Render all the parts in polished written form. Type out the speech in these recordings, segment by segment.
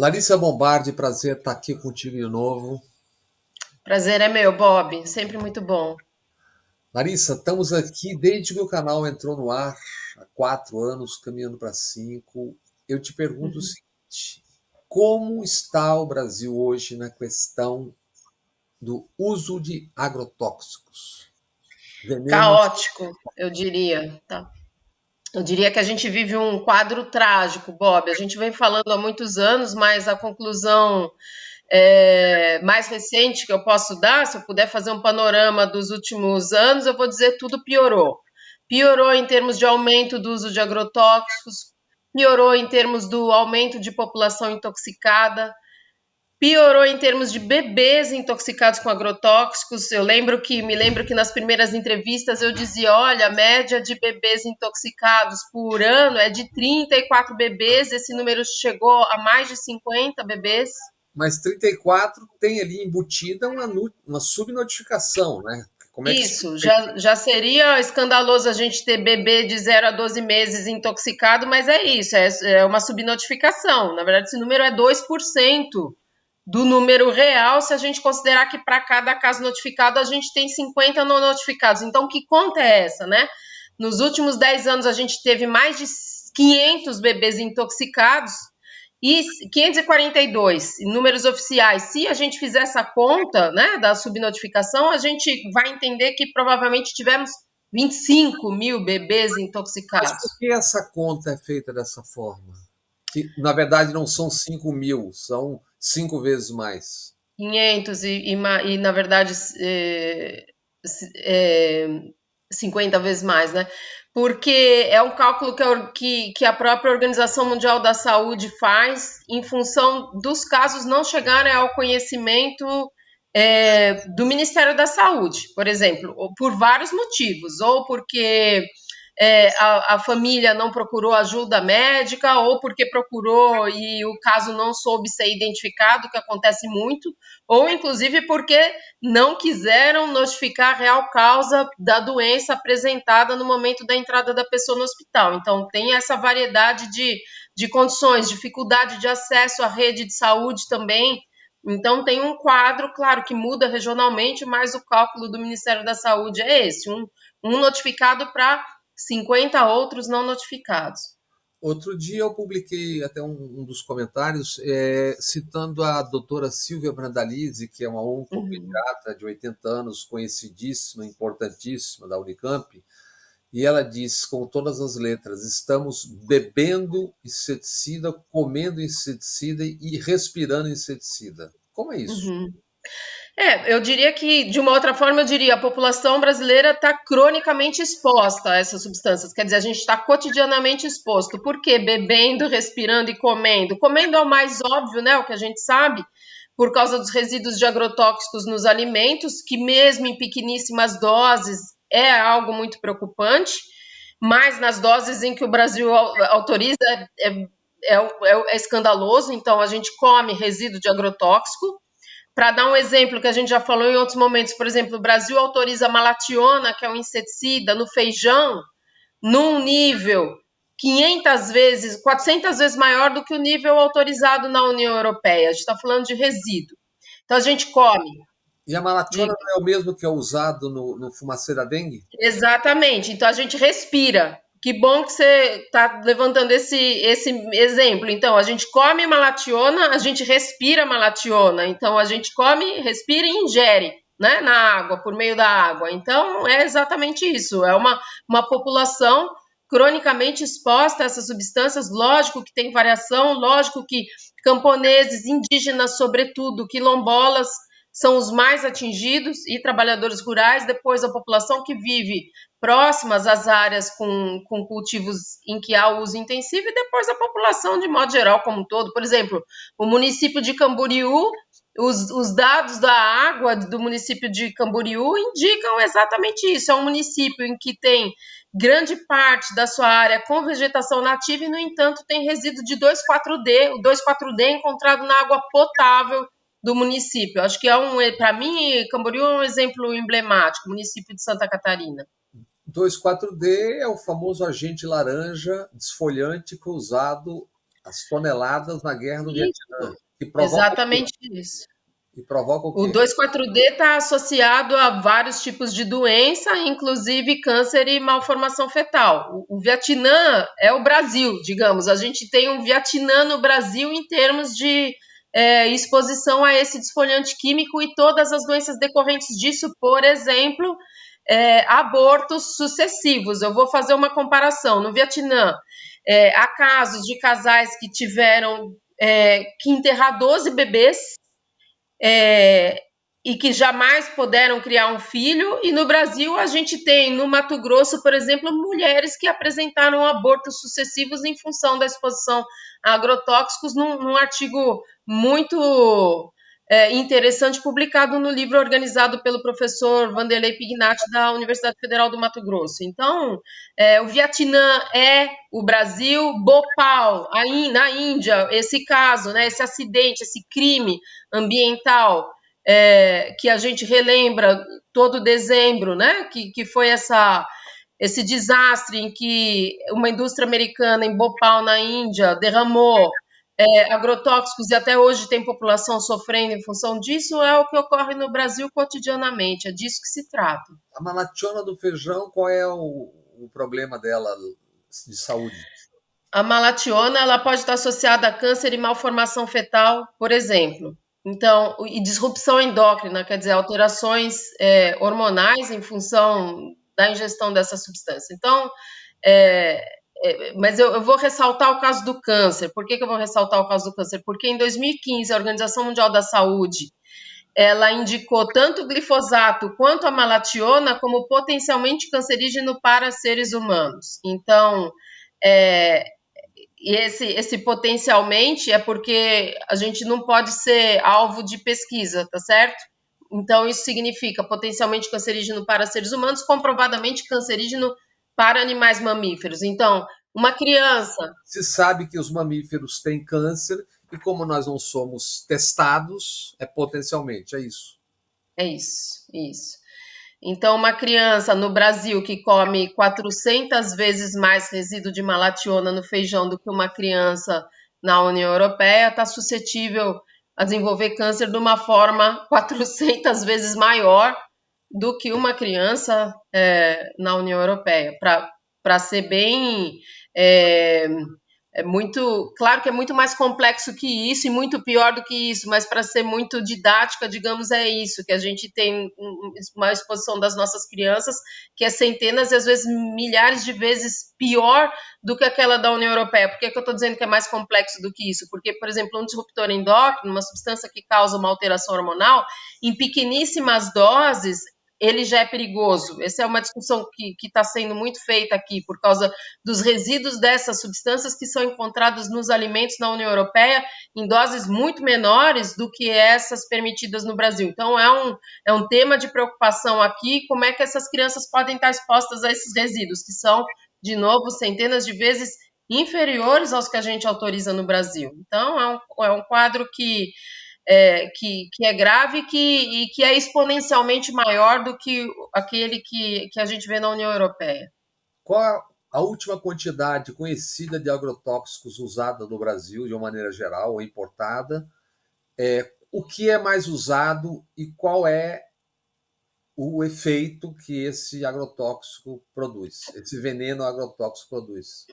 Larissa Bombardi, prazer estar aqui contigo de novo. Prazer é meu, Bob. Sempre muito bom. Larissa, estamos aqui desde que o canal entrou no ar, há 4 anos, caminhando para 5. Eu te pergunto o Uhum. seguinte: como está o Brasil hoje na questão do uso de agrotóxicos? Venenos. Caótico, eu diria, tá? Eu diria que a gente vive um quadro trágico, Bob. A gente vem falando há muitos anos, mas a conclusão mais recente que eu posso dar, se eu puder fazer um panorama dos últimos anos, eu vou dizer tudo piorou. Piorou em termos de aumento do uso de agrotóxicos, piorou em termos do aumento de população intoxicada, piorou em termos de bebês intoxicados com agrotóxicos. Me lembro que nas primeiras entrevistas eu dizia, olha, a média de bebês intoxicados por ano é de 34 bebês, esse número chegou a mais de 50 bebês. Mas 34 tem ali embutida uma subnotificação, né? Como é que se... Isso, já seria escandaloso a gente ter bebê de 0 a 12 meses intoxicado, mas é isso, é uma subnotificação. Na verdade, esse número é 2% do número real, se a gente considerar que para cada caso notificado a gente tem 50 não notificados. Então, que conta é essa, né? Nos últimos 10 anos a gente teve mais de 500 bebês intoxicados e 542 em números oficiais. Se a gente fizer essa conta, né, da subnotificação, a gente vai entender que provavelmente tivemos 25 mil bebês Mas intoxicados. por que essa conta é feita dessa forma? Que, na verdade, não são 5.000, são 5 vezes mais. 500 e na verdade, é, 50 vezes mais, né? Porque é um cálculo que a própria Organização Mundial da Saúde faz em função dos casos não chegarem ao conhecimento do Ministério da Saúde, por exemplo, ou por vários motivos, ou porque a família não procurou ajuda médica, ou porque procurou e o caso não soube ser identificado, que acontece muito, ou inclusive porque não quiseram notificar a real causa da doença apresentada no momento da entrada da pessoa no hospital. Então, tem essa variedade de condições, dificuldade de acesso à rede de saúde também. Então, tem um quadro, claro, que muda regionalmente, mas o cálculo do Ministério da Saúde é esse: um notificado para 50 outros não notificados. Outro dia eu publiquei até um dos comentários citando a doutora Silvia Brandalize, que é uma Uhum. oncopediatra de 80 anos, conhecidíssima, importantíssima da Unicamp, e ela diz com todas as letras: estamos bebendo inseticida, comendo inseticida e respirando inseticida. Como é isso? Uhum. Eu diria que, de uma outra forma, eu diria a população brasileira está cronicamente exposta a essas substâncias. Quer dizer, a gente está cotidianamente exposto. Por quê? Bebendo, respirando e comendo. Comendo é o mais óbvio, né? O que a gente sabe, por causa dos resíduos de agrotóxicos nos alimentos, que mesmo em pequeníssimas doses é algo muito preocupante, mas nas doses em que o Brasil autoriza é escandaloso. Então, a gente come resíduo de agrotóxico. Para dar um exemplo que a gente já falou em outros momentos, por exemplo, o Brasil autoriza a malationa, que é um inseticida, no feijão, num nível 500 vezes, 400 vezes maior do que o nível autorizado na União Europeia. A gente está falando de resíduo. Então a gente come. E a malationa Diga. não é o mesmo que é usado no fumacê da dengue? Exatamente. Então a gente respira. Que bom que você está levantando esse exemplo. Então, a gente come malationa, a gente respira malationa. Então, a gente come, respira e ingere, né, na água, por meio da água. Então, é exatamente isso. É uma população cronicamente exposta a essas substâncias. Lógico que tem variação, lógico que camponeses, indígenas, sobretudo, quilombolas, são os mais atingidos e trabalhadores rurais, depois a população que vive próximas às áreas com cultivos em que há uso intensivo e depois a população de modo geral como um todo. Por exemplo, o município de Camboriú, os dados da água do município de Camboriú indicam exatamente isso. É um município em que tem grande parte da sua área com vegetação nativa e, no entanto, tem resíduo de 2,4-D. O 2,4-D é encontrado na água potável do município. Acho que para mim, Camboriú é um exemplo emblemático, município de Santa Catarina. 2,4-D é o famoso agente laranja desfolhante que é usado As toneladas na guerra do Vietnã, Isso, que provoca o quê? exatamente isso. E provoca o O quê? 2,4-D está associado a vários tipos de doença, inclusive câncer e malformação fetal. O Vietnã é o Brasil, digamos. A gente tem um Vietnã no Brasil em termos de exposição a esse desfoliante químico e todas as doenças decorrentes disso, por exemplo, abortos sucessivos. Eu vou fazer uma comparação. No Vietnã, há casos de casais que tiveram que enterrar 12 bebês é, e que jamais puderam criar um filho. E no Brasil, a gente tem, no Mato Grosso, por exemplo, mulheres que apresentaram abortos sucessivos em função da exposição a agrotóxicos, num artigo muito interessante, publicado no livro organizado pelo professor Vanderlei Pignatti, da Universidade Federal do Mato Grosso. Então, o Vietnã é o Brasil, Bhopal, na Índia, esse caso, né, esse acidente, esse crime ambiental que a gente relembra todo dezembro, né? Que foi esse desastre em que uma indústria americana em Bhopal, na Índia, derramou agrotóxicos e até hoje tem população sofrendo em função disso, é o que ocorre no Brasil cotidianamente, é disso que se trata. A malationa do feijão, qual é o problema dela de saúde? A malationa ela pode estar associada a câncer e malformação fetal, por exemplo. Então, e disrupção endócrina, quer dizer, alterações hormonais em função da ingestão dessa substância. Então, mas eu vou ressaltar o caso do câncer. Por que eu vou ressaltar o caso do câncer? Porque em 2015, a Organização Mundial da Saúde ela indicou tanto o glifosato quanto a malationa como potencialmente cancerígeno para seres humanos. Então, e esse potencialmente é porque a gente não pode ser alvo de pesquisa, tá certo? Então, isso significa potencialmente cancerígeno para seres humanos, comprovadamente cancerígeno para animais mamíferos. Então, uma criança. Se sabe que os mamíferos têm câncer e como nós não somos testados, é potencialmente, é isso. É isso, isso. Então, uma criança no Brasil que come 400 vezes mais resíduo de malationa no feijão do que uma criança na União Europeia está suscetível a desenvolver câncer de uma forma 400 vezes maior do que uma criança na União Europeia. Para ser bem é, muito, claro que é muito mais complexo que isso e muito pior do que isso, mas para ser muito didática, digamos, é isso, que a gente tem uma exposição das nossas crianças que é centenas e às vezes milhares de vezes pior do que aquela da União Europeia. Por que eu estou dizendo que é mais complexo do que isso? Porque, por exemplo, um disruptor endócrino, uma substância que causa uma alteração hormonal, em pequeníssimas doses, ele já é perigoso. Essa é uma discussão que está sendo muito feita aqui, por causa dos resíduos dessas substâncias que são encontrados nos alimentos na União Europeia em doses muito menores do que essas permitidas no Brasil. Então, é um tema de preocupação aqui, como é que essas crianças podem estar expostas a esses resíduos, que são, de novo, centenas de vezes inferiores aos que a gente autoriza no Brasil. Então, é um quadro que é grave e que é exponencialmente maior do que aquele que a gente vê na União Europeia. Qual a última quantidade conhecida de agrotóxicos usada no Brasil, de uma maneira geral, ou importada? O que é mais usado e qual é o efeito que esse agrotóxico produz, esse veneno agrotóxico produz?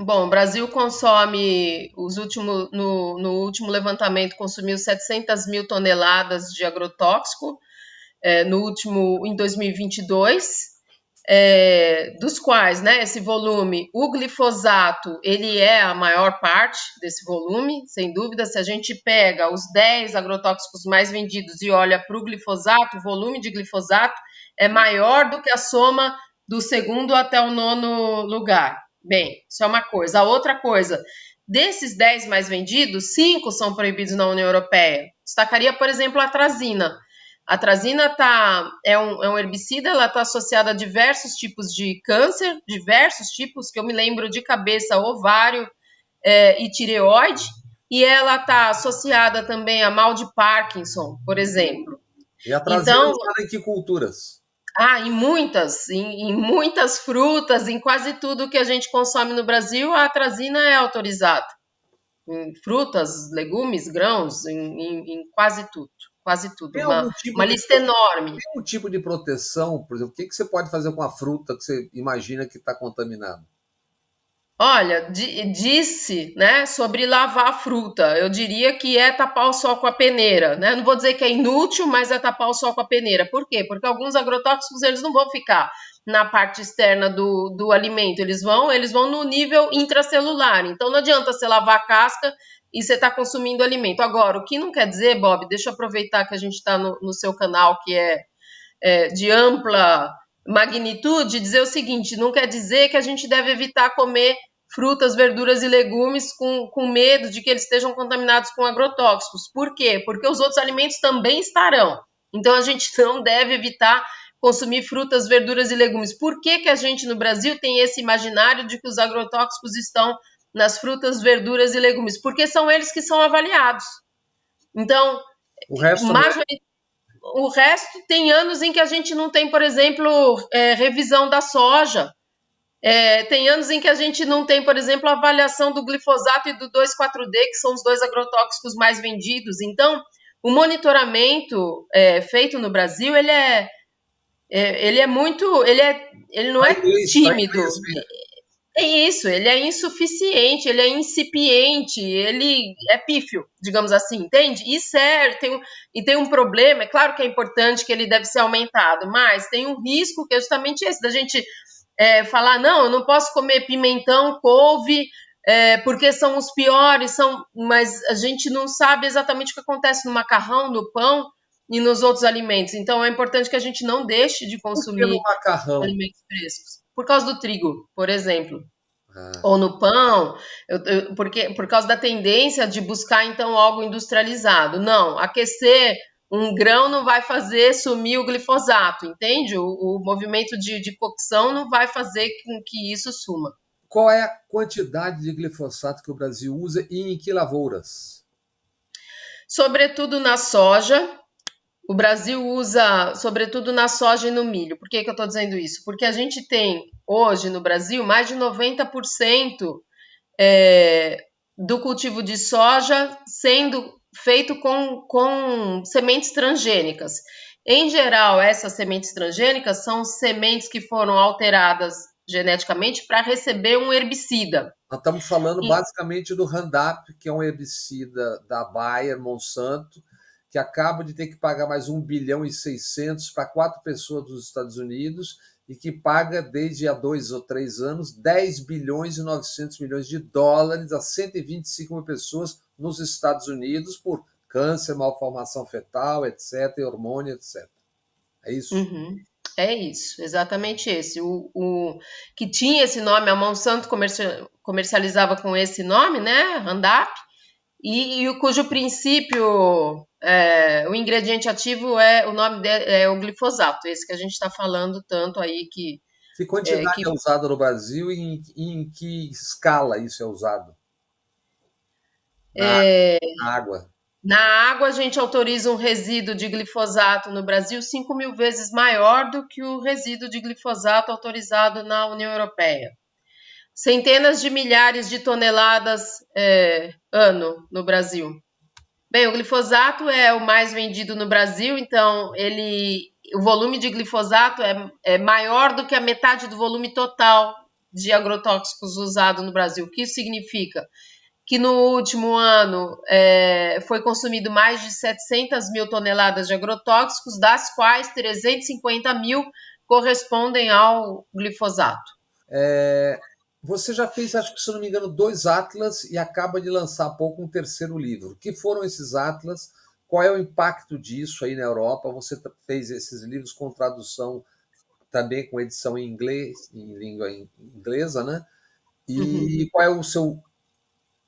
Bom, o Brasil consome, no último levantamento, consumiu 700 mil toneladas de agrotóxico, em 2022, dos quais, né, esse volume, o glifosato, ele é a maior parte desse volume, sem dúvida. Se a gente pega os 10 agrotóxicos mais vendidos e olha para o glifosato, o volume de glifosato é maior do que a soma do segundo até o nono lugar. Bem, isso é uma coisa. A outra coisa, desses 10 mais vendidos, 5 são proibidos na União Europeia. Destacaria, por exemplo, a atrazina. A atrazina é um herbicida, ela está associada a diversos tipos de câncer, diversos tipos, que eu me lembro de cabeça, ovário e tireoide, e ela está associada também a mal de Parkinson, por exemplo. E a trazina Então, usada em que culturas? em muitas frutas, em quase tudo que a gente consome no Brasil, a atrazina é autorizada. em frutas, legumes, grãos, em quase tudo, quase tudo. Tem algum tipo Uma de, lista enorme. tem um tipo de proteção, por exemplo, o que que você pode fazer com a fruta que você imagina que está contaminada? Olha, disse, né, sobre lavar a fruta. Eu diria que é tapar o sol com a peneira, né? Não vou dizer que é inútil, mas é tapar o sol com a peneira. Por quê? Porque alguns agrotóxicos eles não vão ficar na parte externa do alimento, eles vão no nível intracelular. Então não adianta você lavar a casca e você está consumindo alimento. Agora, o que não quer dizer, Bob, deixa eu aproveitar que a gente está no seu canal, que é de ampla magnitude, dizer o seguinte: não quer dizer que a gente deve evitar comer frutas, verduras e legumes com medo de que eles estejam contaminados com agrotóxicos. Por quê? Porque os outros alimentos também estarão. Então a gente não deve evitar consumir frutas, verduras e legumes. Por que que a gente no Brasil tem esse imaginário de que os agrotóxicos estão nas frutas, verduras e legumes? Porque são eles que são avaliados. Então, O resto não. o resto tem anos em que a gente não tem, por exemplo, revisão da soja. Tem anos em que a gente não tem, por exemplo, a avaliação do glifosato e do 2,4-D, que são os dois agrotóxicos mais vendidos. Então, o monitoramento feito no Brasil, ele é muito, ele não Está é em inglês, está em tímido. inglês mesmo. É isso, ele é insuficiente, ele é incipiente, ele é pífio, digamos assim, entende? E tem um problema, é claro que é importante que ele deve ser aumentado, mas tem um risco que é justamente esse, da gente falar, não, eu não posso comer pimentão, couve, porque são os piores, mas a gente não sabe exatamente o que acontece no macarrão, no pão e nos outros alimentos. Então é importante que a gente não deixe de Por que no consumir macarrão? alimentos frescos. Por causa do trigo, por exemplo, Ah, ou no pão, porque por causa da tendência de buscar então algo industrializado. Não, aquecer um grão não vai fazer sumir o glifosato, entende? O movimento de cocção não vai fazer com que isso suma. qual é a quantidade de glifosato que o Brasil usa e em que lavouras? Sobretudo na soja, o Brasil usa, sobretudo na soja e no milho. Por que que eu estou dizendo isso? Porque a gente tem hoje no Brasil mais de 90% do cultivo de soja sendo feito com sementes transgênicas. Em geral, essas sementes transgênicas são sementes que foram alteradas geneticamente para receber um herbicida. Nós estamos falando E, basicamente do Roundup, que é um herbicida da Bayer, Monsanto, que acaba de ter que pagar mais 1,6 bilhão para 4 pessoas dos Estados Unidos e que paga desde há 2 ou 3 anos 10 bilhões e 900 milhões de dólares a 125 mil pessoas nos Estados Unidos por câncer, malformação fetal, etc., hormônio, etc. É isso? uhum, é isso, exatamente esse. O que tinha esse nome, a Monsanto comercializava com esse nome, né? Roundup, e cujo princípio, o ingrediente ativo o nome é o glifosato, esse que a gente está falando tanto aí Que é, quantidade que é usada no Brasil e em que escala isso é usado na, na água? na água a gente autoriza um resíduo de glifosato no Brasil 5.000 vezes maior do que o resíduo de glifosato autorizado na União Europeia. Centenas de milhares de toneladas ano no Brasil. Bem, o glifosato é o mais vendido no Brasil, então o volume de glifosato é maior do que a metade do volume total de agrotóxicos usado no Brasil. O que isso significa? Que no último ano foi consumido mais de 700 mil toneladas de agrotóxicos, das quais 350 mil correspondem ao glifosato. Você já fez, acho que se não me engano, 2 atlas e acaba de lançar há pouco um terceiro livro. O que foram esses atlas? Qual é o impacto disso aí na Europa? Você fez esses livros com tradução também com edição em inglês, em língua inglesa, né? Uhum. E qual é o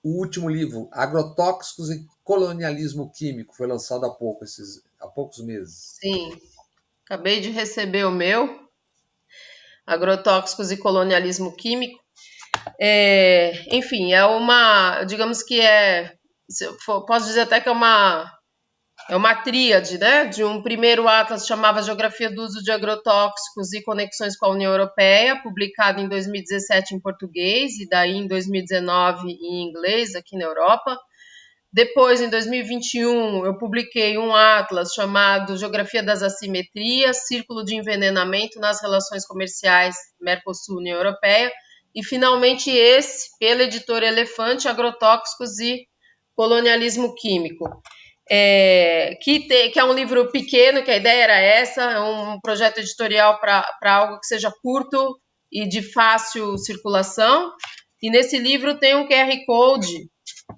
último livro? Agrotóxicos e Colonialismo Químico, foi lançado há poucos meses. Sim, acabei de receber o meu, Agrotóxicos e Colonialismo Químico. Enfim, digamos que posso dizer até que é É uma tríade, né? De um primeiro atlas que chamava Geografia do Uso de Agrotóxicos e Conexões com a União Europeia, publicado em 2017 em português e daí em 2019 em inglês aqui na Europa. Depois, em 2021, eu publiquei um atlas chamado Geografia das Assimetrias, Círculo de Envenenamento nas Relações Comerciais Mercosul-União Europeia. E, finalmente, esse, pela editora Elefante, Agrotóxicos e Colonialismo Químico. Que é um livro pequeno, que a ideia era essa, é um projeto editorial para algo que seja curto e de fácil circulação. E nesse livro tem um QR Code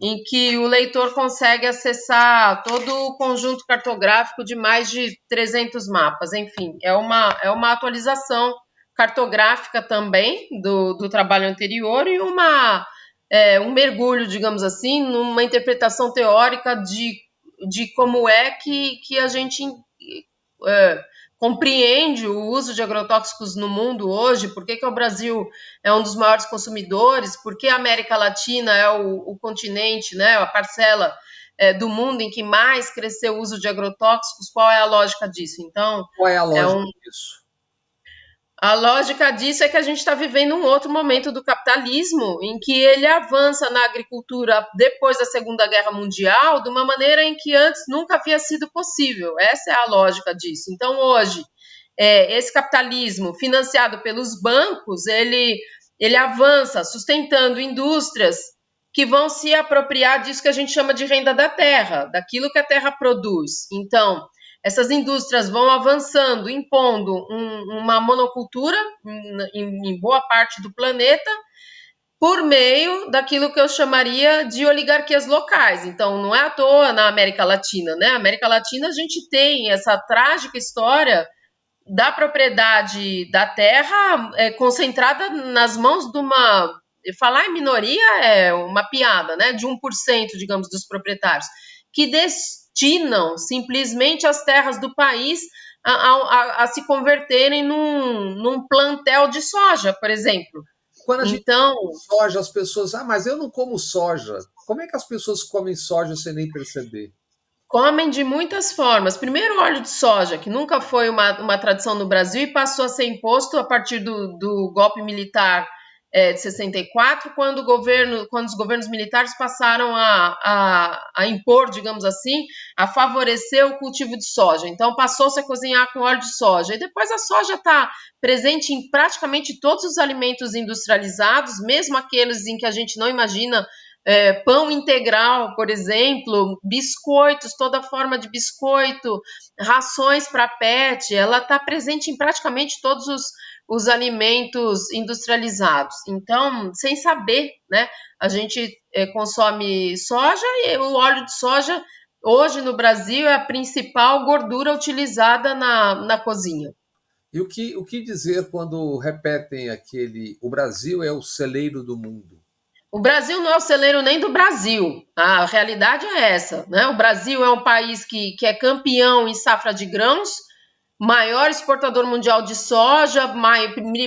em que o leitor consegue acessar todo o conjunto cartográfico de mais de 300 mapas. Enfim, é uma atualização cartográfica também do trabalho anterior e um mergulho, digamos assim, numa interpretação teórica de como é que a gente compreende o uso de agrotóxicos no mundo hoje, por que o Brasil é um dos maiores consumidores, por que a América Latina é o continente, né, a parcela do mundo em que mais cresceu o uso de agrotóxicos, qual é a lógica disso? Então, Qual é a lógica disso? a lógica disso é que a gente está vivendo um outro momento do capitalismo em que ele avança na agricultura depois da Segunda Guerra Mundial de uma maneira em que antes nunca havia sido possível. Essa é a lógica disso. Então, hoje, esse capitalismo financiado pelos bancos, ele avança sustentando indústrias que vão se apropriar disso que a gente chama de renda da terra, daquilo que a terra produz. Então, essas indústrias vão avançando, impondo uma monocultura em boa parte do planeta, por meio daquilo que eu chamaria de oligarquias locais. Então, não é à toa na América Latina, né? Na América Latina, a gente tem essa trágica história da propriedade da terra concentrada nas mãos de uma... Falar em minoria é uma piada, né? De 1%, digamos, dos proprietários, que destinam simplesmente as terras do país a se converterem num plantel de soja, por exemplo. Quando a gente Então, come soja, as pessoas, mas eu não como soja. Como é que as pessoas comem soja sem nem perceber? comem de muitas formas. Primeiro, óleo de soja, que nunca foi uma tradição no Brasil e passou a ser imposto a partir do golpe militar de 64, quando os governos militares passaram a impor, digamos assim, a favorecer o cultivo de soja. Então, passou-se a cozinhar com óleo de soja. E depois a soja está presente em praticamente todos os alimentos industrializados, mesmo aqueles em que a gente não imagina pão integral, por exemplo, biscoitos, toda forma de biscoito, rações para pet, ela está presente em praticamente todos os alimentos industrializados. Então, sem saber, né, a gente consome soja e o óleo de soja, hoje no Brasil, é a principal gordura utilizada na cozinha. E o que dizer quando repetem o Brasil é o celeiro do mundo? O Brasil não é o celeiro nem do Brasil. A realidade é essa, né? O Brasil é um país que é campeão em safra de grãos, maior exportador mundial de soja,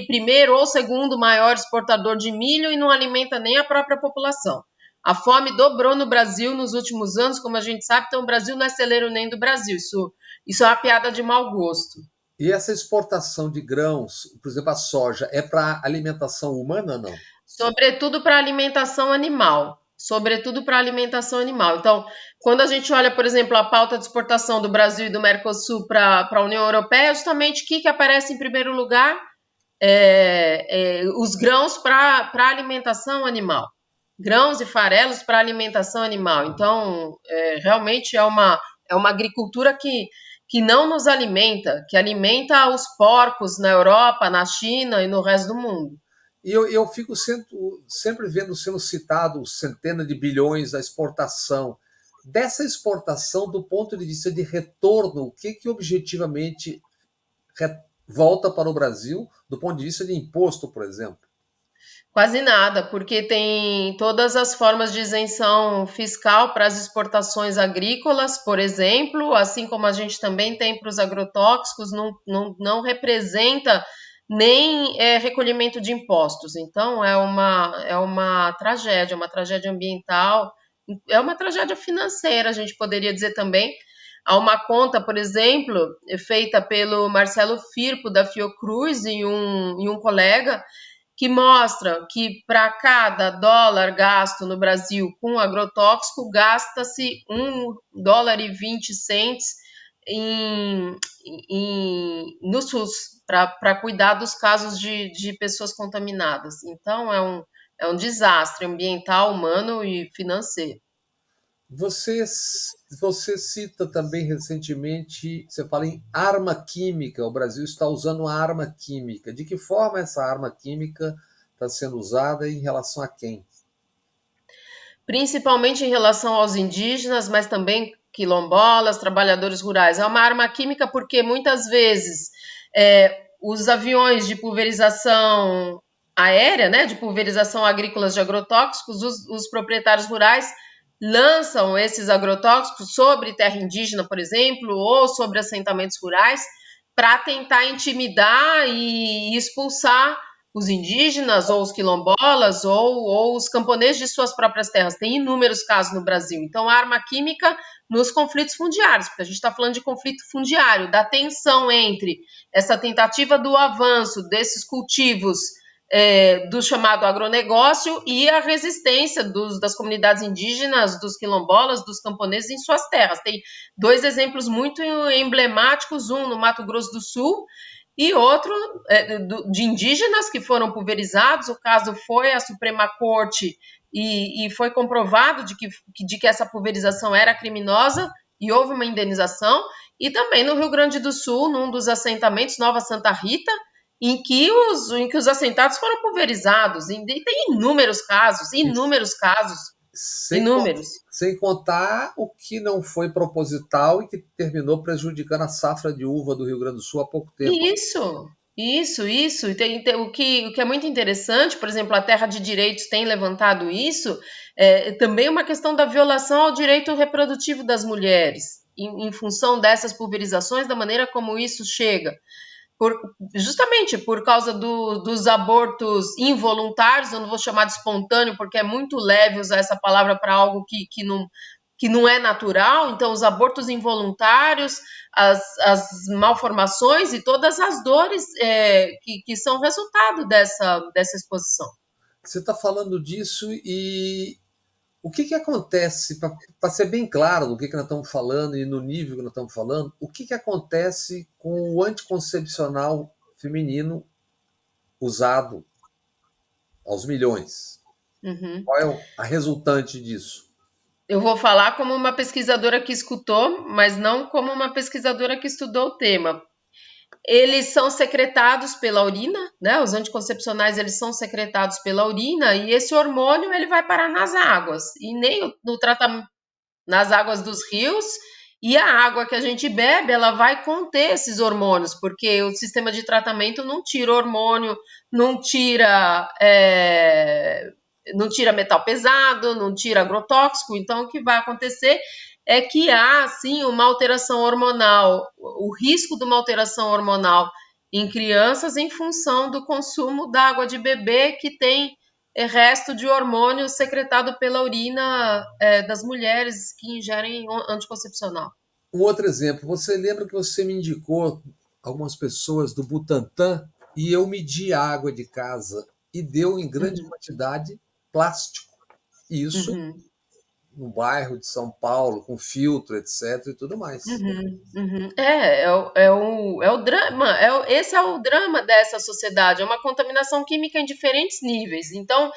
primeiro ou segundo maior exportador de milho e não alimenta nem a própria população. A fome dobrou no Brasil nos últimos anos, como a gente sabe, então o Brasil não é celeiro nem do Brasil. Isso é uma piada de mau gosto. E essa exportação de grãos, por exemplo, a soja, é para alimentação humana, não? Sobretudo para alimentação animal. Sobretudo para alimentação animal. Então, quando a gente olha, por exemplo, a pauta de exportação do Brasil e do Mercosul para a União Europeia, justamente o que aparece em primeiro lugar? Os grãos para alimentação animal. Grãos e farelos para alimentação animal. Então, realmente é uma agricultura que não nos alimenta, que alimenta os porcos na Europa, na China e no resto do mundo. E eu fico sempre vendo sendo citado centenas de bilhões da exportação. Dessa exportação, do ponto de vista de retorno, o que objetivamente volta para o Brasil, do ponto de vista de imposto, por exemplo? Quase nada, porque tem todas as formas de isenção fiscal para as exportações agrícolas, por exemplo, assim como a gente também tem para os agrotóxicos, não representa nem recolhimento de impostos. Então, é uma tragédia ambiental, é uma tragédia financeira, a gente poderia dizer também. Há uma conta, por exemplo, feita pelo Marcelo Firpo, da Fiocruz, e um colega, que mostra que para cada dólar gasto no Brasil com agrotóxico, gasta-se $1,20 no SUS, para cuidar dos casos de pessoas contaminadas. Então, é um desastre ambiental, humano e financeiro. Você, você cita também recentemente, você fala em arma química. O Brasil está usando uma arma química. De que forma essa arma química está sendo usada e em relação a quem? Principalmente em relação aos indígenas, mas também quilombolas, trabalhadores rurais. É uma arma química porque muitas vezes os aviões de pulverização aérea, né, de pulverização agrícolas de agrotóxicos, os proprietários rurais lançam esses agrotóxicos sobre terra indígena, por exemplo, ou sobre assentamentos rurais, para tentar intimidar e expulsar os indígenas ou os quilombolas ou os camponeses de suas próprias terras. Tem inúmeros casos no Brasil. Então, a arma química nos conflitos fundiários, porque a gente está falando de conflito fundiário, da tensão entre essa tentativa do avanço desses cultivos do chamado agronegócio e a resistência das comunidades indígenas, dos quilombolas, dos camponeses em suas terras. Tem dois exemplos muito emblemáticos, um no Mato Grosso do Sul e outro de indígenas que foram pulverizados. O caso foi à Suprema Corte e foi comprovado de que essa pulverização era criminosa e houve uma indenização. E também no Rio Grande do Sul, num dos assentamentos, Nova Santa Rita, em que os assentados foram pulverizados. E tem inúmeros casos, Sem, inúmeros. sem contar o que não foi proposital e que terminou prejudicando a safra de uva do Rio Grande do Sul há pouco tempo. Isso. E o que é muito interessante, por exemplo, a Terra de Direitos tem levantado isso, também uma questão da violação ao direito reprodutivo das mulheres, em função dessas pulverizações, da maneira como isso chega. Justamente por causa dos abortos involuntários. Eu não vou chamar de espontâneo, porque é muito leve usar essa palavra para algo que não é natural. Então, os abortos involuntários, as malformações e todas as dores que são resultado dessa exposição. Você está falando disso e o que acontece, para ser bem claro do que nós estamos falando e no nível que nós estamos falando, o que acontece com o anticoncepcional feminino usado aos milhões? Uhum. Qual é a resultante disso? Eu vou falar como uma pesquisadora que escutou, mas não como uma pesquisadora que estudou o tema. Eles são secretados pela urina, né? Os anticoncepcionais, eles são secretados pela urina, e esse hormônio ele vai parar nas águas e nem no tratamento, nas águas dos rios. E a água que a gente bebe, ela vai conter esses hormônios, porque o sistema de tratamento não tira hormônio, não tira metal pesado, não tira agrotóxico. Então, o que vai acontecer é que há, sim, uma alteração hormonal, o risco de uma alteração hormonal em crianças em função do consumo da água de bebê, que tem resto de hormônio secretado pela urina das mulheres que ingerem anticoncepcional. Um outro exemplo, você lembra que você me indicou algumas pessoas do Butantan e eu medi a água de casa e deu em grande Uhum, quantidade plástico. Isso uhum, no bairro de São Paulo, com filtro, etc. e tudo mais. uhum. É o drama, esse é o drama dessa sociedade, é uma contaminação química em diferentes níveis. Então,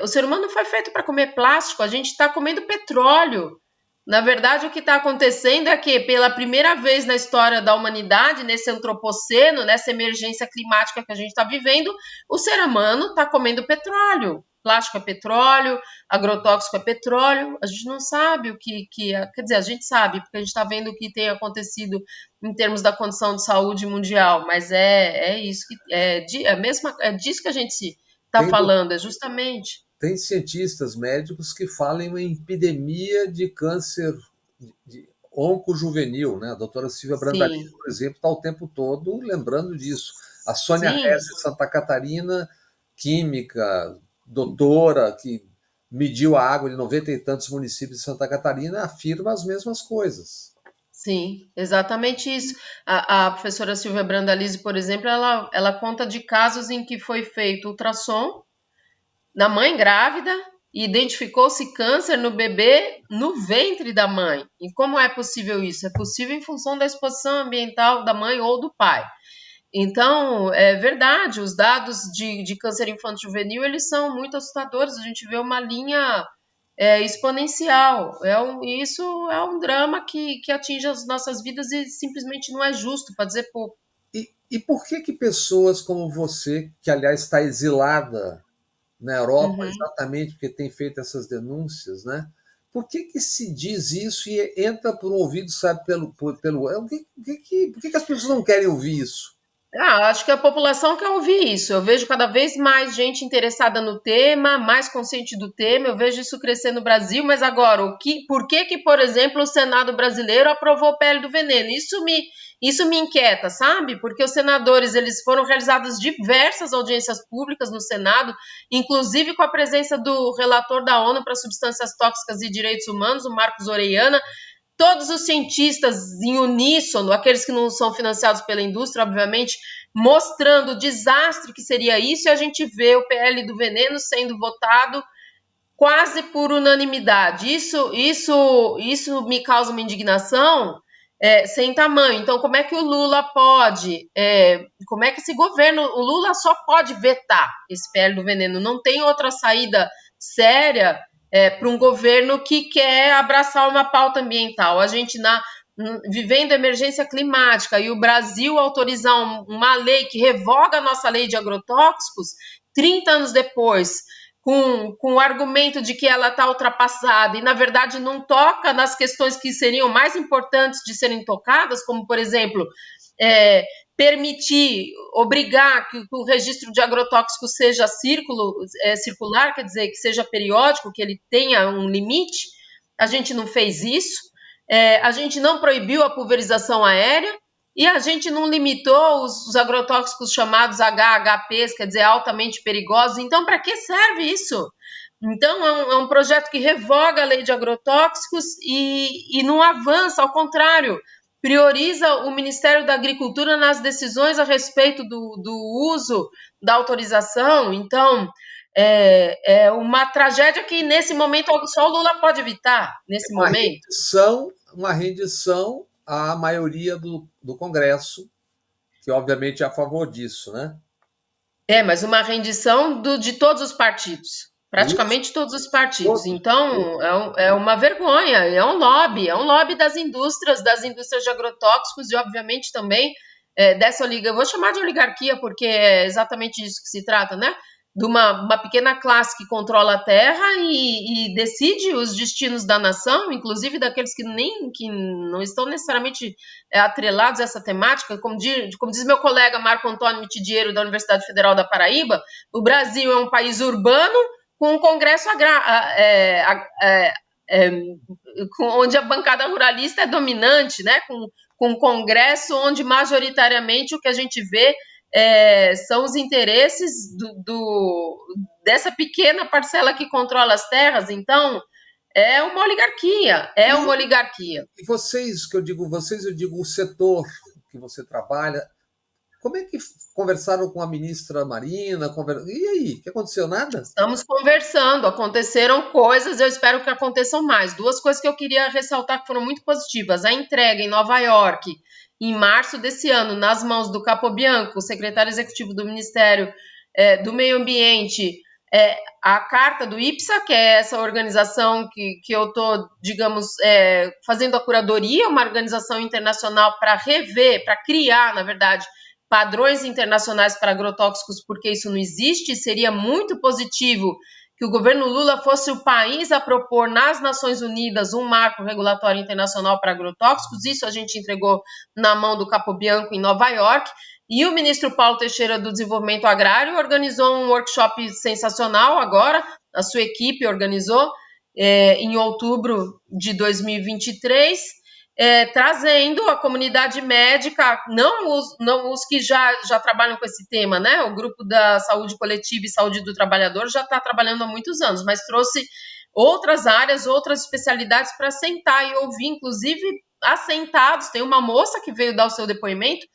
o ser humano não foi feito para comer plástico, a gente está comendo petróleo. Na verdade, o que está acontecendo é que, pela primeira vez na história da humanidade, nesse antropoceno, nessa emergência climática que a gente está vivendo, o ser humano está comendo petróleo. Plástico é petróleo, agrotóxico é petróleo. A gente não sabe o que é. Quer dizer, a gente sabe, porque a gente está vendo o que tem acontecido em termos da condição de saúde mundial, mas é isso que é disso que a gente está Tem, falando, é justamente. tem cientistas médicos que falam em uma epidemia de câncer de oncojuvenil, né? A doutora Silvia Brandarim, Sim, por exemplo, está o tempo todo lembrando disso. A Sônia sim. Hesse, de Santa Catarina, química, doutora, que mediu a água de 90 e tantos municípios de Santa Catarina, afirma as mesmas coisas. Sim, exatamente isso. A professora Silvia Brandalize, por exemplo, ela conta de casos em que foi feito ultrassom na mãe grávida e identificou-se câncer no bebê no ventre da mãe. E como é possível isso? É possível em função da exposição ambiental da mãe ou do pai. Então, é verdade, os dados de câncer infanto-juvenil, eles são muito assustadores. A gente vê uma linha exponencial. Isso é um drama que atinge as nossas vidas e simplesmente não é justo, para dizer pouco. E por que pessoas como você, que aliás está exilada na Europa, Uhum. exatamente porque tem feito essas denúncias, né? Por que se diz isso e entra por um ouvido, sabe, pelo. Por que as pessoas não querem ouvir isso? Acho que a população quer ouvir isso. Eu vejo cada vez mais gente interessada no tema, mais consciente do tema. Eu vejo isso crescer no Brasil, mas agora, por que, por exemplo, o Senado brasileiro aprovou o PL do veneno? Isso me inquieta, sabe? Porque os senadores, eles foram realizadas diversas audiências públicas no Senado, inclusive com a presença do relator da ONU para substâncias tóxicas e direitos humanos, o Marcos Orellana. Todos os cientistas em uníssono, aqueles que não são financiados pela indústria, obviamente, mostrando o desastre que seria isso, e a gente vê o PL do veneno sendo votado quase por unanimidade. Isso me causa uma indignação sem tamanho. Então, como é que o Lula pode, como é que esse governo, o Lula só pode vetar esse PL do veneno? Não tem outra saída séria para um governo que quer abraçar uma pauta ambiental. A gente, vivendo emergência climática e o Brasil autorizar uma lei que revoga a nossa lei de agrotóxicos, 30 anos depois, com o argumento de que ela está ultrapassada e, na verdade, não toca nas questões que seriam mais importantes de serem tocadas, como, por exemplo, permitir, obrigar que o registro de agrotóxicos seja circular, quer dizer, que seja periódico, que ele tenha um limite. A gente não fez isso. A gente não proibiu a pulverização aérea. E a gente não limitou os agrotóxicos chamados HHPs, quer dizer, altamente perigosos. Então, para que serve isso? Então, é um projeto que revoga a lei de agrotóxicos e não avança, ao contrário, prioriza o Ministério da Agricultura nas decisões a respeito do uso da autorização. Então, é uma tragédia que, nesse momento, só o Lula pode evitar, nesse momento. Uma rendição à maioria do Congresso, que obviamente é a favor disso, né? Mas uma rendição de todos os partidos, Isso, praticamente todos os partidos. todos. Então, é uma vergonha, é um lobby das indústrias de agrotóxicos e, obviamente, também dessa oligarquia. Eu vou chamar de oligarquia porque é exatamente disso que se trata, né? De uma pequena classe que controla a terra e decide os destinos da nação, inclusive daqueles que não estão necessariamente atrelados a essa temática. Como diz meu colega Marco Antônio Mitidiero, da Universidade Federal da Paraíba, o Brasil é um país urbano com um congresso onde a bancada ruralista é dominante, né? Com um congresso onde majoritariamente o que a gente vê são os interesses dessa pequena parcela que controla as terras. Então, é uma oligarquia, é uma E, oligarquia. e vocês, que eu digo vocês, eu digo o setor que você trabalha, como é que conversaram com a ministra Marina? E aí, o que aconteceu? Nada? Estamos conversando, aconteceram coisas, eu espero que aconteçam mais. Duas coisas que eu queria ressaltar que foram muito positivas. A entrega em Nova York, em março desse ano, nas mãos do Capobianco, secretário executivo do Ministério do Meio Ambiente, a carta do IPSA, que é essa organização que eu estou, digamos, fazendo a curadoria, uma organização internacional para rever, para criar, na verdade, padrões internacionais para agrotóxicos, porque isso não existe. Seria muito positivo que o governo Lula fosse o país a propor nas Nações Unidas um marco regulatório internacional para agrotóxicos. Isso a gente entregou na mão do Capobianco em Nova York. E o ministro Paulo Teixeira do Desenvolvimento Agrário organizou um workshop sensacional agora, a sua equipe organizou em outubro de 2023, trazendo a comunidade médica, não os que já trabalham com esse tema, né? O grupo da saúde coletiva e saúde do trabalhador já está trabalhando há muitos anos, mas trouxe outras áreas, outras especialidades para sentar e ouvir, inclusive assentados. Tem uma moça que veio dar o seu depoimento,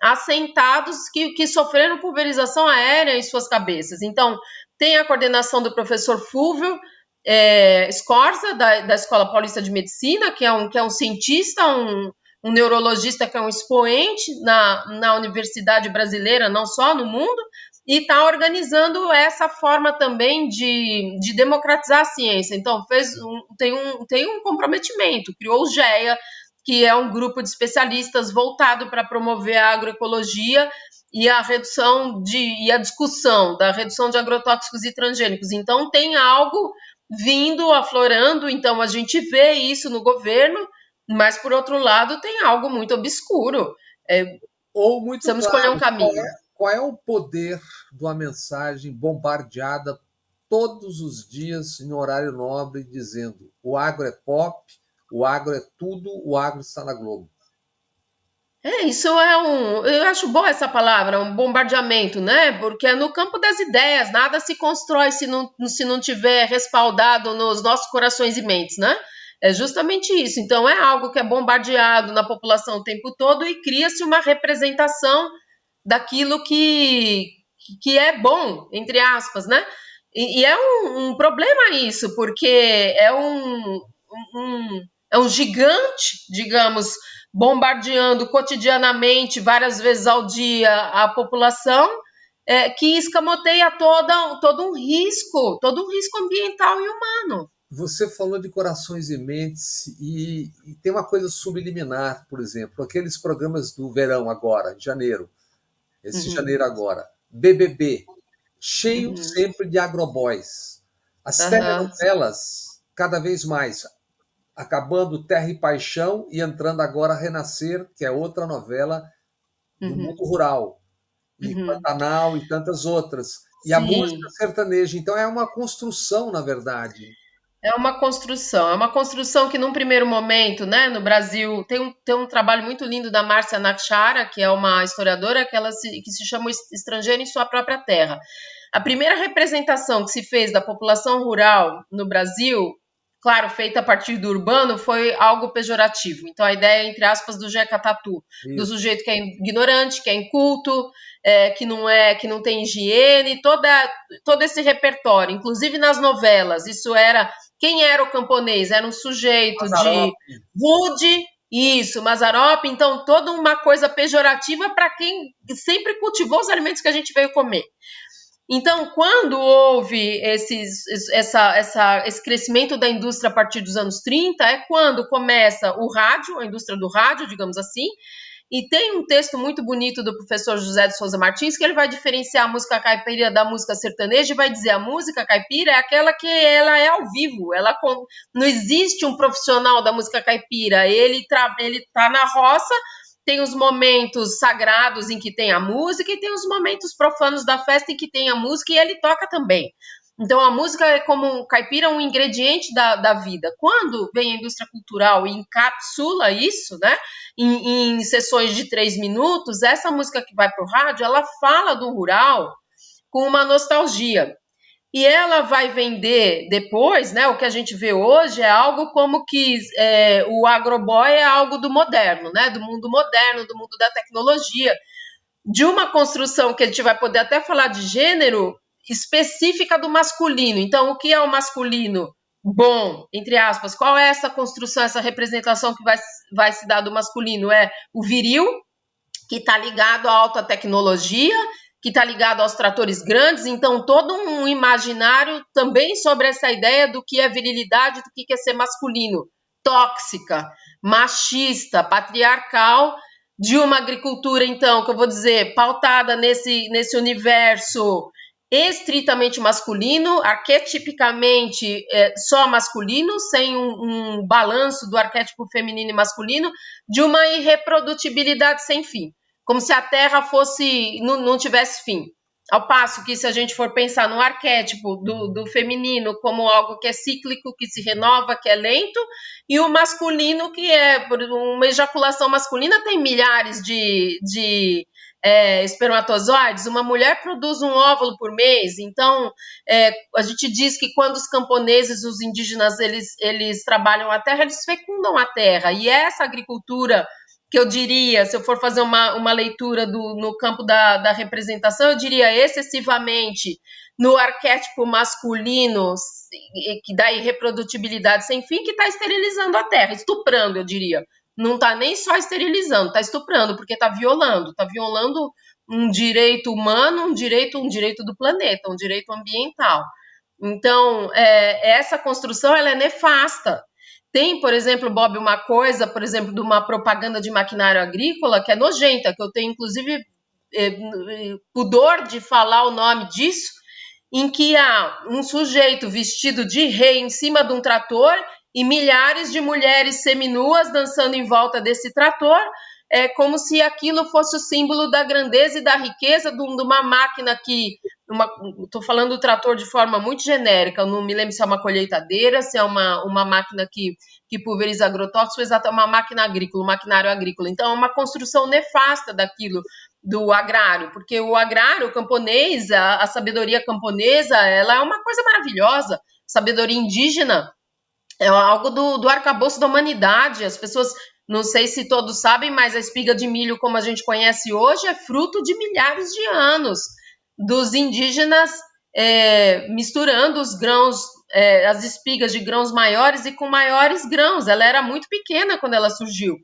assentados que sofreram pulverização aérea em suas cabeças. Então, tem a coordenação do professor Fúvio Scorza, da Escola Paulista de Medicina, que é um cientista, um neurologista que é um expoente na universidade brasileira, não só no mundo, e está organizando essa forma também de democratizar a ciência. Então, tem um comprometimento, criou o GEA, que é um grupo de especialistas voltado para promover a agroecologia e a redução e a discussão da redução de agrotóxicos e transgênicos. Então, tem algo vindo, aflorando, então a gente vê isso no governo, mas, por outro lado, tem algo muito obscuro. Ou muito Precisamos escolher um claro, caminho. qual é o poder de uma mensagem bombardeada todos os dias em horário nobre, dizendo o agro é pop, o agro é tudo, o agro está na Globo? Isso eu acho boa essa palavra, um bombardeamento, né? Porque é no campo das ideias, nada se constrói se não tiver respaldado nos nossos corações e mentes, né? É justamente isso. Então, é algo que é bombardeado na população o tempo todo e cria-se uma representação daquilo que é bom, entre aspas, né? E é um problema isso, porque é um gigante, digamos, bombardeando cotidianamente, várias vezes ao dia, a população, que escamoteia todo um risco ambiental e humano. Você falou de corações e mentes e tem uma coisa subliminar, por exemplo, aqueles programas do verão agora, de janeiro, esse janeiro agora, BBB, cheio sempre de agroboys. As telenovelas, cada vez mais, acabando Terra e Paixão e entrando agora Renascer, que é outra novela do mundo rural, e Pantanal e tantas outras. E a música Sim. sertaneja. Então é uma construção, na verdade. É uma construção que num primeiro momento, né, no Brasil, tem um trabalho muito lindo da Márcia Nakshara, que é uma historiadora que se chama Estrangeiro em Sua Própria Terra. A primeira representação que se fez da população rural no Brasil, claro, feita a partir do urbano, foi algo pejorativo. Então, a ideia, entre aspas, do Jeca Tatu, do Isso. sujeito que é ignorante, que é inculto, que não tem higiene, todo esse repertório, inclusive nas novelas, isso era. Quem era o camponês? Era um sujeito de Mazzaropi. rude, isso, Mazzaropi, então toda uma coisa pejorativa para quem sempre cultivou os alimentos que a gente veio comer. Então, quando houve esse crescimento da indústria a partir dos anos 30, é quando começa o rádio, a indústria do rádio, digamos assim, e tem um texto muito bonito do professor José de Souza Martins, que ele vai diferenciar a música caipira da música sertaneja e vai dizer a música caipira é aquela que ela é ao vivo, não existe um profissional da música caipira, ele tá na roça, tem os momentos sagrados em que tem a música e tem os momentos profanos da festa em que tem a música e ele toca também. Então, a música é como caipira, um ingrediente da vida. Quando vem a indústria cultural e encapsula isso, né, em sessões de 3 minutos, essa música que vai para o rádio, ela fala do rural com uma nostalgia. E ela vai vender depois, né? O que a gente vê hoje é algo como que o agroboy é algo do moderno, né? Do mundo moderno, do mundo da tecnologia, de uma construção que a gente vai poder até falar de gênero específica do masculino. Então, o que é o masculino bom, entre aspas? Qual é essa construção, essa representação que vai se dar do masculino? É o viril, que está ligado à alta tecnologia, que está ligado aos tratores grandes, então todo um imaginário também sobre essa ideia do que é virilidade, do que é ser masculino, tóxica, machista, patriarcal, de uma agricultura, então, que eu vou dizer, pautada nesse universo estritamente masculino, arquetipicamente só masculino, sem um balanço do arquétipo feminino e masculino, de uma irreprodutibilidade sem fim, como se a Terra não tivesse fim. Ao passo que, se a gente for pensar no arquétipo do feminino como algo que é cíclico, que se renova, que é lento, e o masculino, que é por uma ejaculação masculina, tem milhares de espermatozoides, uma mulher produz um óvulo por mês. Então, a gente diz que quando os camponeses, os indígenas, eles trabalham a terra, eles fecundam a terra. E essa agricultura, que eu diria, se eu for fazer uma leitura no campo da representação, eu diria excessivamente no arquétipo masculino, que dá irreprodutibilidade sem fim, que está esterilizando a terra, estuprando, eu diria. Não está nem só esterilizando, está estuprando, porque está violando um direito humano, um direito do planeta, um direito ambiental. Então, essa construção ela é nefasta. Tem, por exemplo, Bob, uma coisa, por exemplo, de uma propaganda de maquinário agrícola que é nojenta, que eu tenho, inclusive, pudor de falar o nome disso, em que há um sujeito vestido de rei em cima de um trator e milhares de mulheres seminuas dançando em volta desse trator, como se aquilo fosse o símbolo da grandeza e da riqueza de uma máquina que... Estou falando do trator de forma muito genérica, eu não me lembro se é uma colheitadeira, se é uma máquina que pulveriza agrotóxicos, exato, é uma máquina agrícola, um maquinário agrícola. Então, é uma construção nefasta daquilo, do agrário, porque o agrário, o camponês, a sabedoria camponesa, ela é uma coisa maravilhosa. Sabedoria indígena é algo do arcabouço da humanidade. As pessoas, não sei se todos sabem, mas a espiga de milho, como a gente conhece hoje, é fruto de milhares de anos dos indígenas misturando os grãos, as espigas de grãos maiores e com maiores grãos. Ela era muito pequena quando ela surgiu.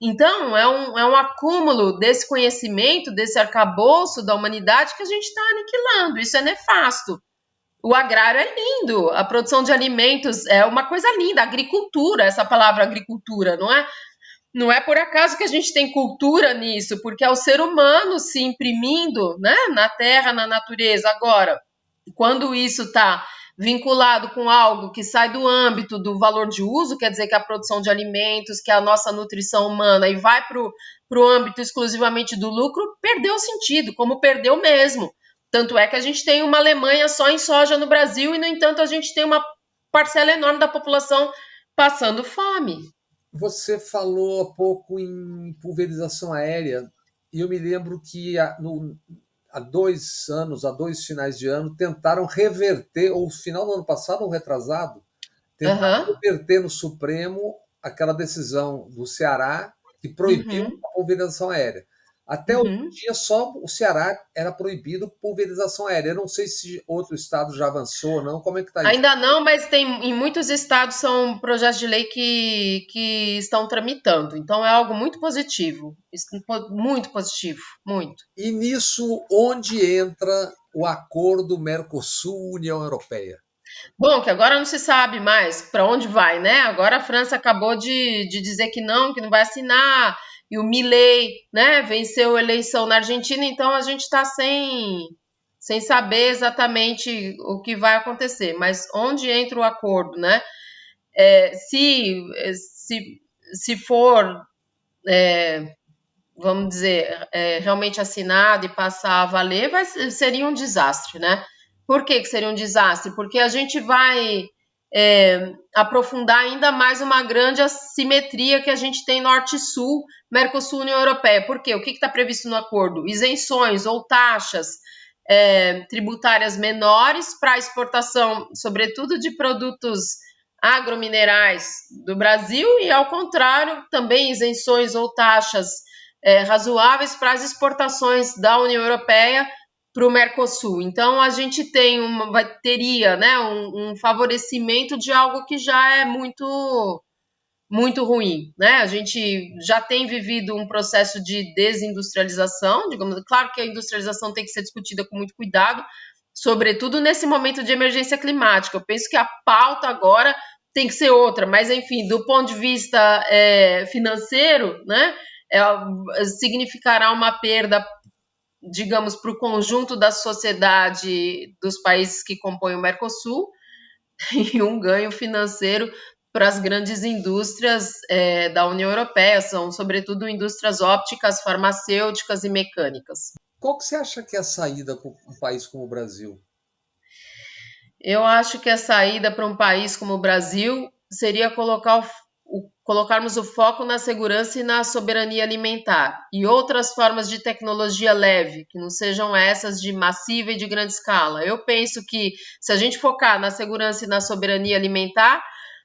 Então, é um acúmulo desse conhecimento, desse arcabouço da humanidade que a gente está aniquilando. Isso é nefasto. O agrário é lindo, a produção de alimentos é uma coisa linda, a agricultura, essa palavra agricultura, não é? Não é por acaso que a gente tem cultura nisso, porque é o ser humano se imprimindo, né, na terra, na natureza. Agora, quando isso está vinculado com algo que sai do âmbito do valor de uso, quer dizer que a produção de alimentos, que a nossa nutrição humana, e vai para o âmbito exclusivamente do lucro, perdeu o sentido, como perdeu mesmo. Tanto é que a gente tem uma Alemanha só em soja no Brasil e, no entanto, a gente tem uma parcela enorme da população passando fome. Você falou há pouco em pulverização aérea, e eu me lembro que há 2 anos, há 2 finais de ano, tentaram reverter, ou final do ano passado ou retrasado, tentaram Uhum, reverter no Supremo aquela decisão do Ceará que proibiu uhum, a pulverização aérea. Até hoje em uhum. dia, só o Ceará era proibido pulverização aérea. Eu não sei se outro estado já avançou ou não. Como é que está isso? Ainda não, mas tem em muitos estados são projetos de lei que estão tramitando. Então é algo muito positivo, muito positivo, muito. E nisso, onde entra o acordo Mercosul-União Europeia? Bom, que agora não se sabe mais para onde vai, né? Agora a França acabou de dizer que não vai assinar, e o Milei, né, venceu a eleição na Argentina, então a gente está sem saber exatamente o que vai acontecer. Mas onde entra o acordo, né? É, se for, vamos dizer, realmente assinado e passar a valer, seria um desastre, né? Por que seria um desastre? Porque a gente vai aprofundar ainda mais uma grande assimetria que a gente tem norte-sul, Mercosul e União Europeia. Por quê? O que está previsto no acordo? Isenções ou taxas tributárias menores para exportação, sobretudo de produtos agrominerais do Brasil, e, ao contrário, também isenções ou taxas razoáveis para as exportações da União Europeia para o Mercosul. Então, a gente teria, né, um favorecimento de algo que já é muito ruim, né? A gente já tem vivido um processo de desindustrialização, digamos, claro que a industrialização tem que ser discutida com muito cuidado, sobretudo nesse momento de emergência climática. Eu penso que a pauta agora tem que ser outra, mas enfim, do ponto de vista financeiro, né, significará uma perda, digamos, para o conjunto da sociedade dos países que compõem o Mercosul, e um ganho financeiro para as grandes indústrias da União Europeia, são sobretudo indústrias ópticas, farmacêuticas e mecânicas. Qual que você acha que é a saída para um país como o Brasil? Eu acho que a saída para um país como o Brasil seria colocar colocarmos o foco na segurança e na soberania alimentar e outras formas de tecnologia leve, que não sejam essas de massiva e de grande escala. Eu penso que se a gente focar na segurança e na soberania alimentar,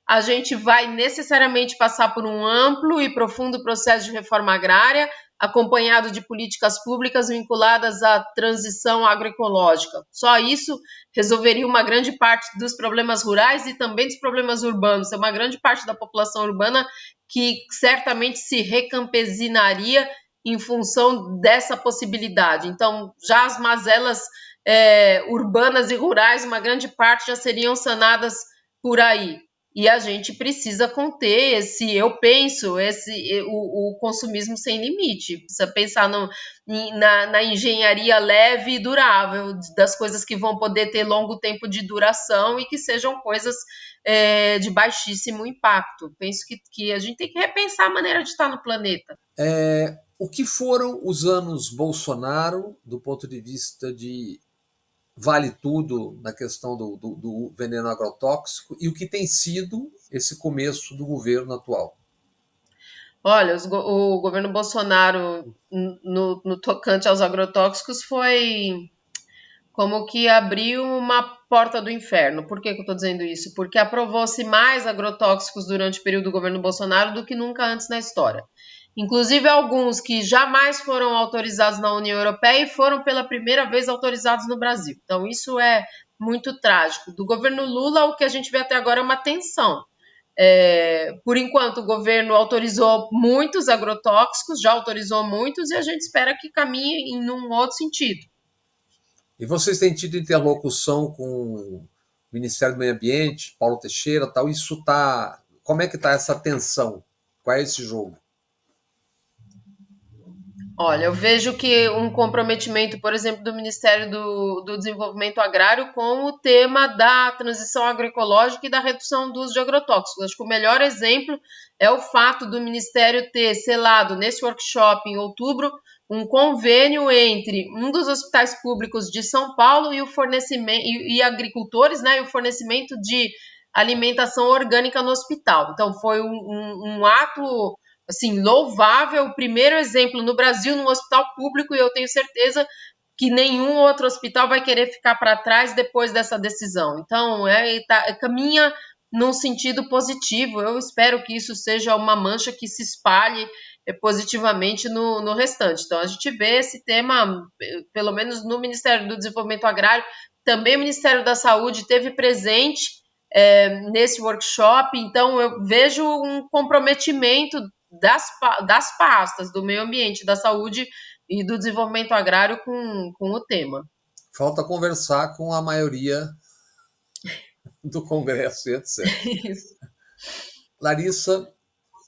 a gente vai necessariamente passar por um amplo e profundo processo de reforma agrária, acompanhado de políticas públicas vinculadas à transição agroecológica. Só isso resolveria uma grande parte dos problemas rurais e também dos problemas urbanos. É uma grande parte da população urbana que certamente se recampesinaria em função dessa possibilidade. Então, já as mazelas urbanas e rurais, uma grande parte já seriam sanadas por aí. E a gente precisa conter o consumismo sem limite. Precisa pensar na engenharia leve e durável, das coisas que vão poder ter longo tempo de duração e que sejam coisas de baixíssimo impacto. Penso que a gente tem que repensar a maneira de estar no planeta. O que foram os anos Bolsonaro, do ponto de vista de vale tudo na questão do veneno agrotóxico, e o que tem sido esse começo do governo atual? Olha, o governo Bolsonaro, no tocante aos agrotóxicos, foi como que abriu uma porta do inferno. Por que eu estou dizendo isso? Porque aprovou-se mais agrotóxicos durante o período do governo Bolsonaro do que nunca antes na história. Inclusive alguns que jamais foram autorizados na União Europeia e foram pela primeira vez autorizados no Brasil. Então isso é muito trágico. Do governo Lula, o que a gente vê até agora é uma tensão. Por enquanto, o governo autorizou muitos agrotóxicos, já autorizou muitos, e a gente espera que caminhe em um outro sentido. E vocês têm tido interlocução com o Ministério do Meio Ambiente, Paulo Teixeira, tal? Isso tá. Como é que está essa tensão? Qual é esse jogo? Olha, eu vejo que um comprometimento, por exemplo, do Ministério do Desenvolvimento Agrário com o tema da transição agroecológica e da redução do uso de agrotóxicos. Acho que o melhor exemplo é o fato do Ministério ter selado nesse workshop em outubro um convênio entre um dos hospitais públicos de São Paulo e o fornecimento e agricultores, né, e o fornecimento de alimentação orgânica no hospital. Então foi um ato assim, louvável, o primeiro exemplo no Brasil, num hospital público, e eu tenho certeza que nenhum outro hospital vai querer ficar para trás depois dessa decisão. Então, caminha num sentido positivo. Eu espero que isso seja uma mancha que se espalhe positivamente no restante. Então, a gente vê esse tema, pelo menos no Ministério do Desenvolvimento Agrário, também o Ministério da Saúde teve presente nesse workshop, então eu vejo um comprometimento das pastas do meio ambiente, da saúde e do desenvolvimento agrário com o tema. Falta conversar com a maioria do Congresso, etc. Isso. Larissa,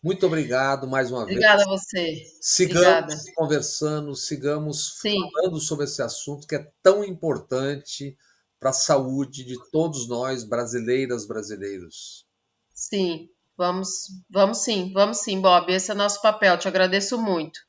muito obrigado mais uma vez. Obrigada a você. Obrigada. Sigamos conversando, sigamos Sim, falando sobre esse assunto que é tão importante para a saúde de todos nós, brasileiras, brasileiros. sim. Vamos sim, Bob. Esse é nosso papel. Te agradeço muito.